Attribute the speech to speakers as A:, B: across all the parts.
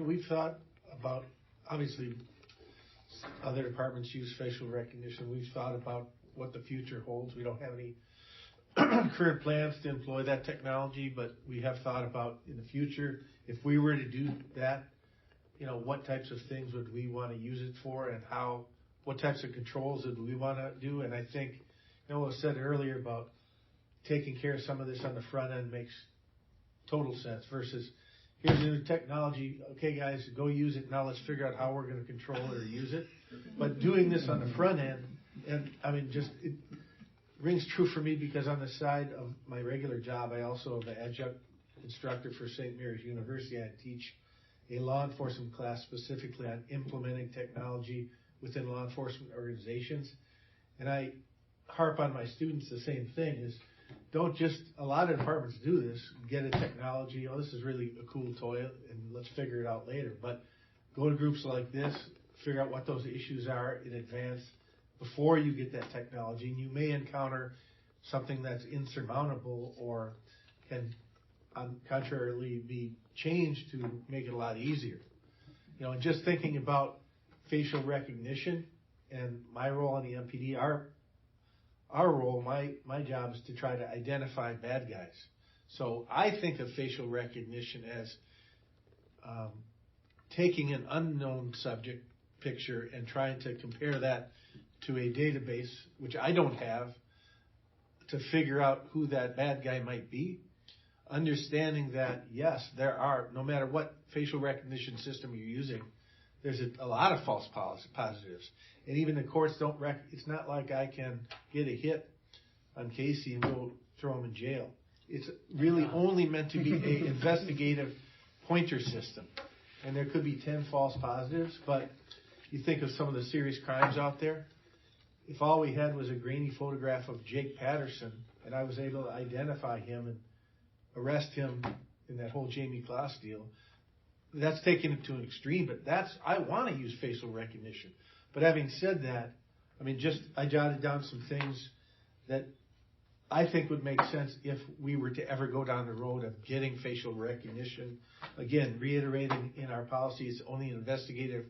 A: We've thought about, obviously, other departments use facial recognition. We've thought about what the future holds. We don't have any current plans to employ that technology, but we have thought about in the future, if we were to do that, what types of things would we want to use it for, and what types of controls would we want to do? And I think, what was said earlier about taking care of some of this on the front end makes total sense versus here's new technology. Okay, guys, go use it. Now let's figure out how we're going to control it or use it. But doing this on the front end, and it rings true for me because on the side of my regular job, I also am an adjunct instructor for St. Mary's University. I teach a law enforcement class specifically on implementing technology within law enforcement organizations. And I harp on my students the same thing is a lot of departments do this, get a technology, this is really a cool toy, and let's figure it out later. But go to groups like this, figure out what those issues are in advance before you get that technology, and you may encounter something that's insurmountable or can, contrarily, be changed to make it a lot easier. And just thinking about facial recognition and my role on the MPD, our role, my job is to try to identify bad guys. So I think of facial recognition as taking an unknown subject picture and trying to compare that to a database, which I don't have, to figure out who that bad guy might be. Understanding that, yes, there are, no matter what facial recognition system you're using, there's a lot of false positives. And even the courts it's not like I can get a hit on Casey and go throw him in jail. It's really only meant to be an investigative pointer system. And there could be 10 false positives, but you think of some of the serious crimes out there. If all we had was a grainy photograph of Jake Patterson and I was able to identify him and arrest him in that whole Jamie Kloss deal, that's taking it to an extreme, but I want to use facial recognition. But having said that, I jotted down some things that I think would make sense if we were to ever go down the road of getting facial recognition. Again, reiterating in our policy, it's only an investigative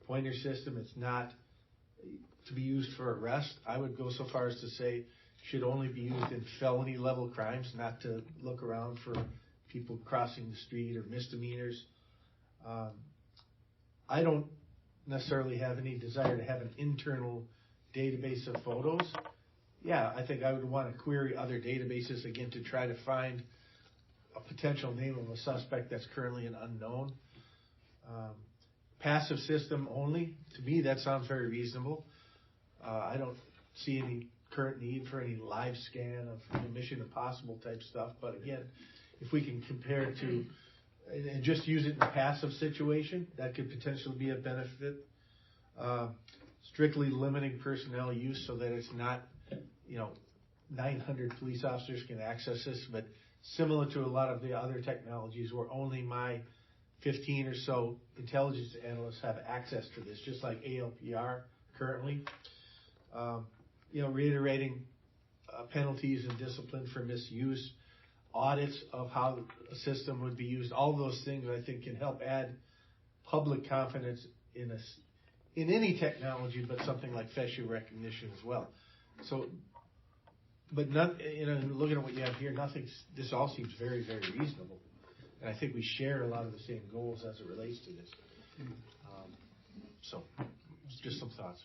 A: pointer system. It's not to be used for arrest. I would go so far as to say should only be used in felony level crimes, not to look around for people crossing the street or misdemeanors. I don't necessarily have any desire to have an internal database of photos. Yeah, I think I would want to query other databases again to try to find a potential name of a suspect that's currently an unknown. Passive system only, to me, that sounds very reasonable. I don't see any current need for any live scan of Mission Impossible type stuff. But again, if we can compare it to and just use it in a passive situation, that could potentially be a benefit. Strictly limiting personnel use so that it's not, 900 police officers can access this, but similar to a lot of the other technologies where only my 15 or so intelligence analysts have access to this, just like ALPR currently. Reiterating penalties and discipline for misuse, audits of how a system would be used, all those things I think can help add public confidence in any technology, but something like facial recognition as well. So, but looking at what you have here, this all seems very, very reasonable. And I think we share a lot of the same goals as it relates to this. So, just some thoughts.